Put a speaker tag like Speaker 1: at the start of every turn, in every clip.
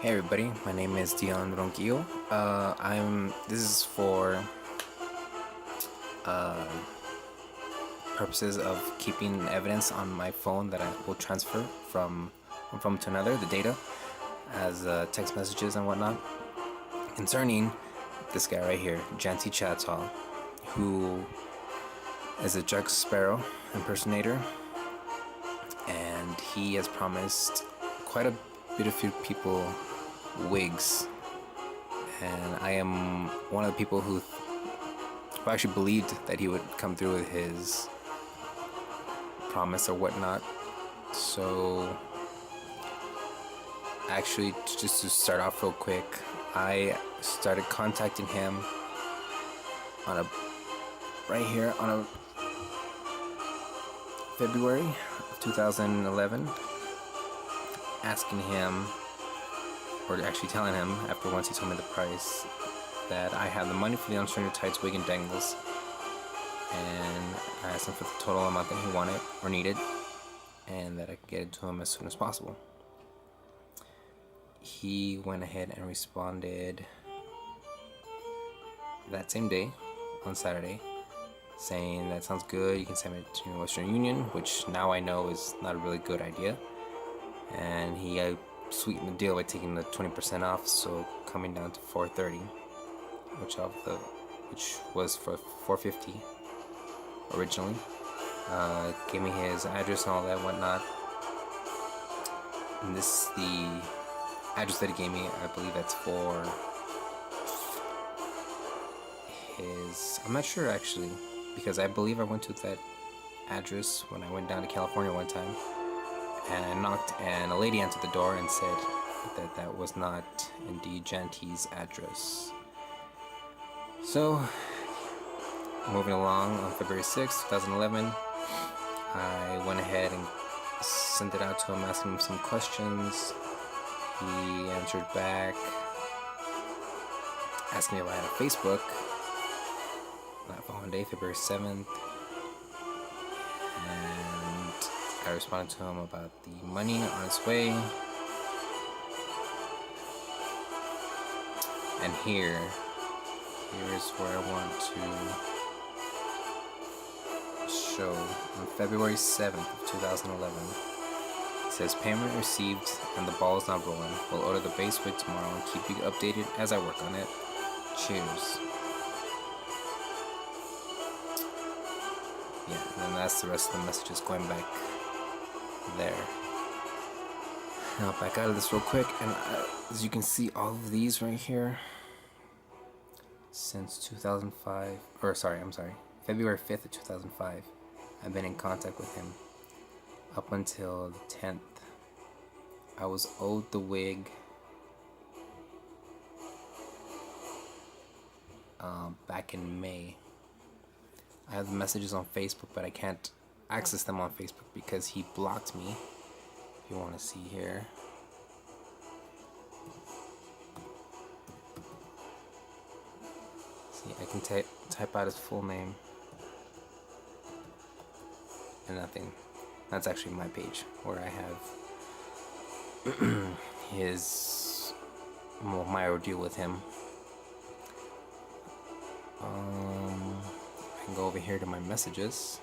Speaker 1: Hey everybody, my name is Dion Ronquillo. This is for uh, purposes of keeping evidence on my phone that I will transfer from one phone to another, the data, as text messages and whatnot, concerning this guy right here, Janty who is a Jack Sparrow impersonator, and he has promised quite a bit of few people wigs, and I am one of the people who actually believed that he would come through with his promise or whatnot. So actually, just to start off real quick, I started contacting him on a right here on a February of 2011, asking him, or actually telling him after once he told me the price, that I have the money for the unstranded tights, wig, and dangles, and I asked him for the total amount that he wanted or needed, and that I could get it to him as soon as possible. He went ahead and responded that same day, on Saturday, saying that sounds good, you can send it to Western Union, which now I know is not a really good idea, and he sweetened the deal by taking the 20% off, so coming down to $430, which was for $450 originally. Gave me his address and all that whatnot, and this the address that he gave me. I believe that's for his, I'm not sure actually, because I believe I went to that address when I went down to California one time, and I knocked and a lady answered the door and said that that was not indeed Janty's address. So moving along, on February 6th, 2011, I went ahead and sent it out to him, asking him some questions. He answered back, asking me if I had a Facebook. That following day, February 7th, and I responded to him about the money on its way. And here is where I want to show. On February 7th of 2011, it says payment received and the ball is not rolling. We'll order the base wig tomorrow and keep you updated as I work on it. Cheers. Yeah, and then that's the rest of the messages going back there. Now I'll back out of this real quick, and as you can see, all of these right here, since 2005, or I'm sorry, February 5th of 2005, I've been in contact with him up until the 10th. I was owed the wig back in May. I have the messages on Facebook, but I can't access them on Facebook because he blocked me. If you want to see here, see, I can type out his full name and nothing. That's actually my page where I have my ordeal with him. I can go over here to my messages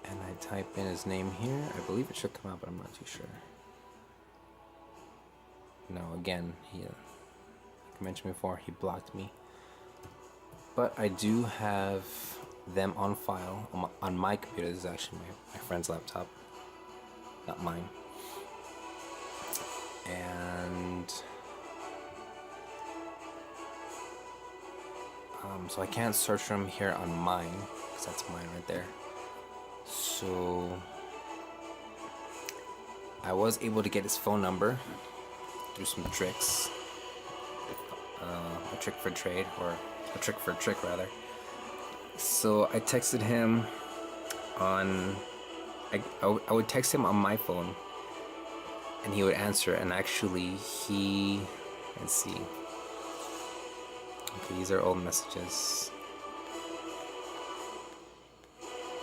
Speaker 1: and I type in his name here. I believe it should come out, but I'm not too sure. No, again, like I mentioned before, he blocked me. But I do have them on file on my computer. This is actually my friend's laptop, not mine. And so I can't search for him here on mine, because that's mine right there. So I was able to get his phone number through some tricks, a trick for trade, or a trick for a trick rather. So I texted him on, I would text him on my phone and he would answer, and actually let's see, okay, these are old messages.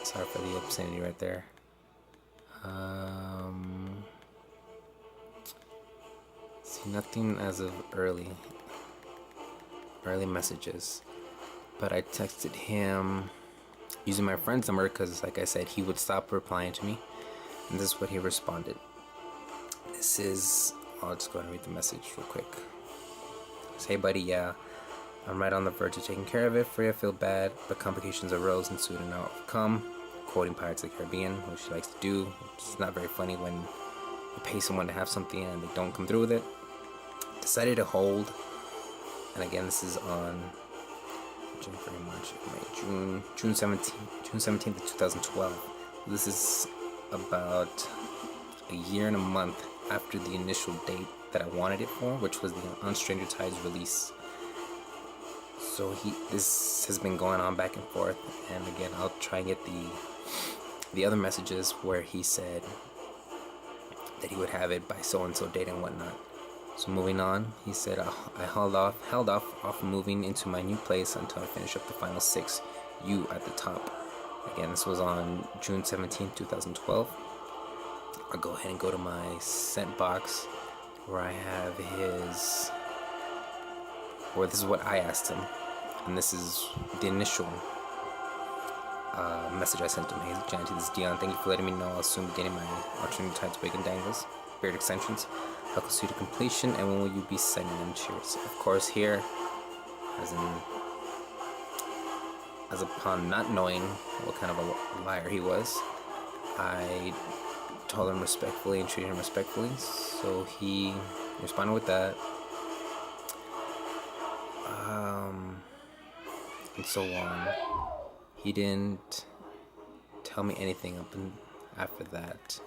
Speaker 1: Sorry for the obscenity right there. Nothing as of early messages. But I texted him using my friend's number because, like I said, he would stop replying to me. And this is what he responded. This is, I'll just go ahead and read the message real quick. Say, hey buddy, yeah, I'm right on the verge of taking care of it for you. I feel bad, but complications arose and soon enough overcome. Quoting Pirates of the Caribbean, which he likes to do. It's not very funny when you pay someone to have something and they don't come through with it. Decided to hold, and again, this is on June 17th of 2012. This is about a year and a month after the initial date that I wanted it for, which was the On Stranger Tides release. So this has been going on back and forth, and again, I'll try and get the other messages where he said that he would have it by so and so date and whatnot. So moving on, he said I held off moving into my new place until I finish up the final 6, you at the top. Again, this was on June 17, 2012. I'll go ahead and go to my sent box where I have this is what I asked him, and this is the initial message I sent him. Hey Janty, this is Dion. Thank you for letting me know. I'll soon be getting my alternate tights, wig and dangles, beard extensions. How close to completion, and when will you be sending them? Cheers. Of course, here, as upon not knowing what kind of a liar he was, I told him respectfully and treated him respectfully. So he responded with that. And so on. He didn't tell me anything up and after that.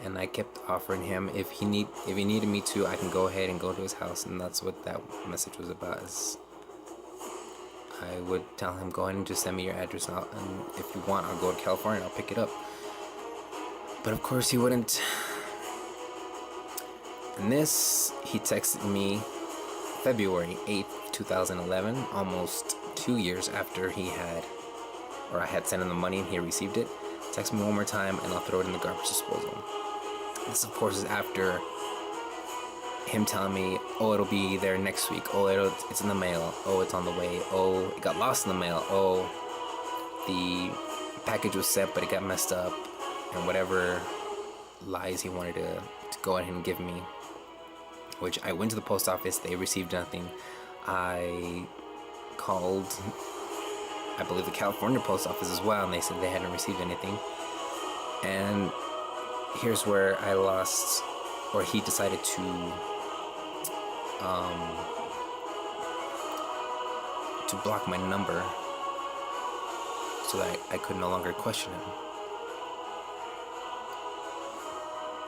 Speaker 1: And I kept offering him if he needed me to, I can go ahead and go to his house, and that's what that message was about. Is I would tell him, go ahead and just send me your address, and if you want, I'll go to California and I'll pick it up. But of course he wouldn't. And this, he texted me February 8th, 2011, almost 2 years after I had sent him the money and he received it. Text me one more time and I'll throw it in the garbage disposal. This, of course, is after him telling me, oh, it'll be there next week. Oh, it's in the mail. Oh, it's on the way. Oh, it got lost in the mail. Oh, the package was sent, but it got messed up. And whatever lies he wanted to go ahead and give me. Which I went to the post office. They received nothing. I called, I believe, the California post office as well, and they said they hadn't received anything. And here's where I lost, or he decided to block my number so that I could no longer question him.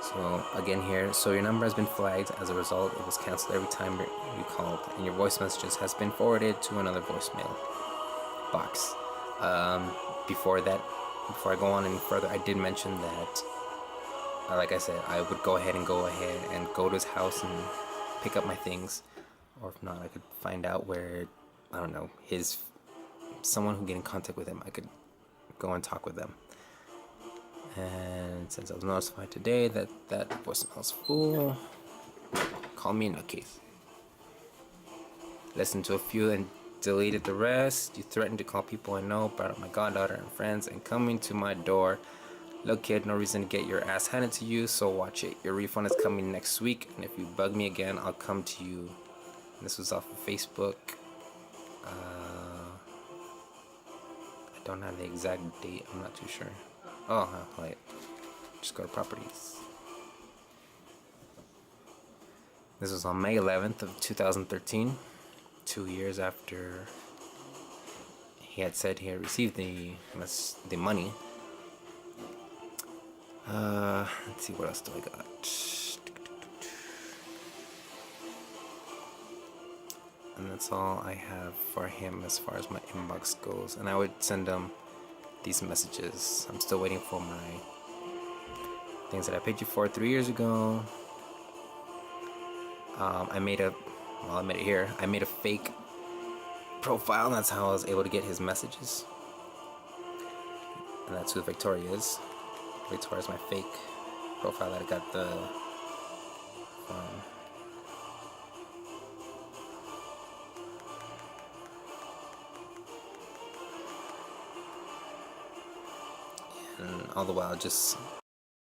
Speaker 1: So again here, so your number has been flagged. As a result, it was canceled every time you called, and your voice messages has been forwarded to another voicemail box. Before I go on any further, I did mention that, like I said, I would go ahead and go to his house and pick up my things, or if not, I could find out where, I don't know, someone who get in contact with him. I could go and talk with them. And since I was notified today that voicemail's full, call me a nutcase. Listened to a few and deleted the rest. You threatened to call people I know, brought up my goddaughter and friends, and coming to my door. Look, kid, no reason to get your ass handed to you, so watch it. Your refund is coming next week, and if you bug me again, I'll come to you. And this was off of Facebook. I don't have the exact date. I'm not too sure. Oh, wait. Just go to properties. This was on May 11th of 2013, 2 years after he had said he had received the money. Let's see, what else do I got? And that's all I have for him as far as my inbox goes. And I would send him these messages. I'm still waiting for my things that I paid you for 3 years ago. I made a fake profile, and that's how I was able to get his messages. And that's who Victoria is. Victoria's my fake profile that I got the from. And all the while just